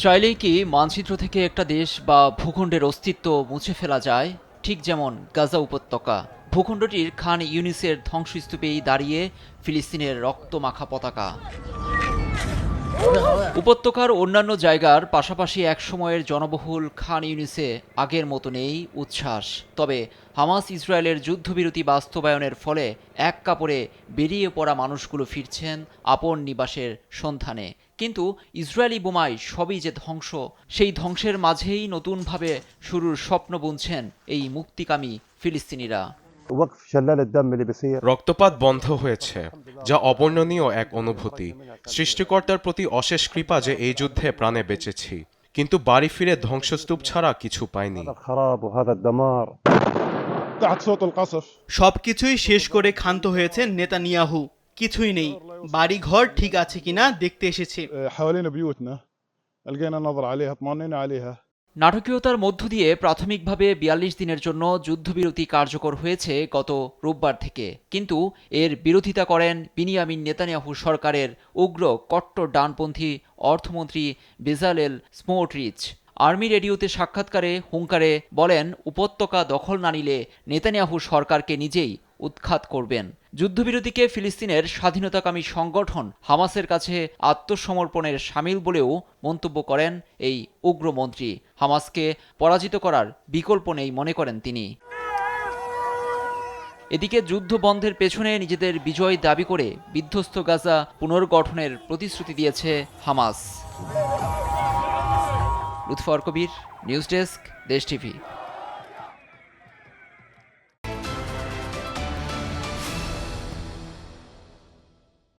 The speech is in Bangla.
চাইলেই কি মানচিত্র থেকে একটা দেশ বা ভূখণ্ডের অস্তিত্ব মুছে ফেলা যায়? ঠিক যেমন গাজা উপত্যকা। ভূখণ্ডটির খান ইউনিসের ধ্বংসস্তূপেই দাঁড়িয়ে ফিলিস্তিনের রক্তমাখা পতাকা। উপত্যকার অন্যান্য জায়গার পাশাপাশি একসময়ের জনবহুল খান ইউনিসে আগের মতো নেই উচ্ছ্বাস। তবে হামাস ইসরায়েলের যুদ্ধবিরতি বাস্তবায়নের ফলে এক কাপড়ে বেরিয়ে পড়া মানুষগুলো ফিরছেন আপন নিবাসের সন্ধানে। কিন্তু ইসরায়েলি বোমায় সবই যে ধ্বংস, সেই ধ্বংসের মাঝেই নতুনভাবে শুরুর স্বপ্ন বুনছেন এই মুক্তিকামী ফিলিস্তিনিরা। রক্তপাত বন্ধ হয়েছে, যা অবর্ণনীয় এক অনুভূতি। সৃষ্টিকর্তার প্রতি অশেষ কৃপা যে এই যুদ্ধে প্রাণে বেঁচেছি, কিন্তু বাড়ি ফিরে ধ্বংসস্তূপ ছাড়া কিছু পাইনি। সবকিছুই শেষ করে ক্ষান্ত হয়েছেন নেতানিয়াহু। কিছুই নেই, বাড়ি ঘর ঠিক আছে কিনা দেখতে এসেছে। নাটকীয়তার মধ্য দিয়ে প্রাথমিকভাবে ৪২ দিনের জন্য যুদ্ধবিরতি কার্যকর হয়েছে গত রোববার থেকে। কিন্তু এর বিরোধিতা করেন বিনিয়ামিন নেতানিয়াহু সরকারের উগ্র কট্টর ডানপন্থী অর্থমন্ত্রী বেজালেল স্মোটরিচ। আর্মি রেডিওতে সাক্ষাৎকারে হুঙ্কারে বলেন, উপত্যকা দখল না নিলে নেতানিয়াহু সরকারকে নিজেই উৎখাত করবেন। যুদ্ধবিরতিকে ফিলিস্তিনের স্বাধীনতাকামী সংগঠন হামাসের কাছে আত্মসমর্পণের শামিল বলেও মন্তব্য করেন এই উগ্রমন্ত্রী। হামাসকে পরাজিত করার বিকল্প নেই মনে করেন তিনি। এদিকে যুদ্ধ বন্ধের পেছনে নিজেদের বিজয় দাবি করে বিধ্বস্ত গাজা পুনর্গঠনের প্রতিশ্রুতি দিয়েছে হামাস। লুৎফর কবির, নিউজ ডেস্ক, দেশ টিভি।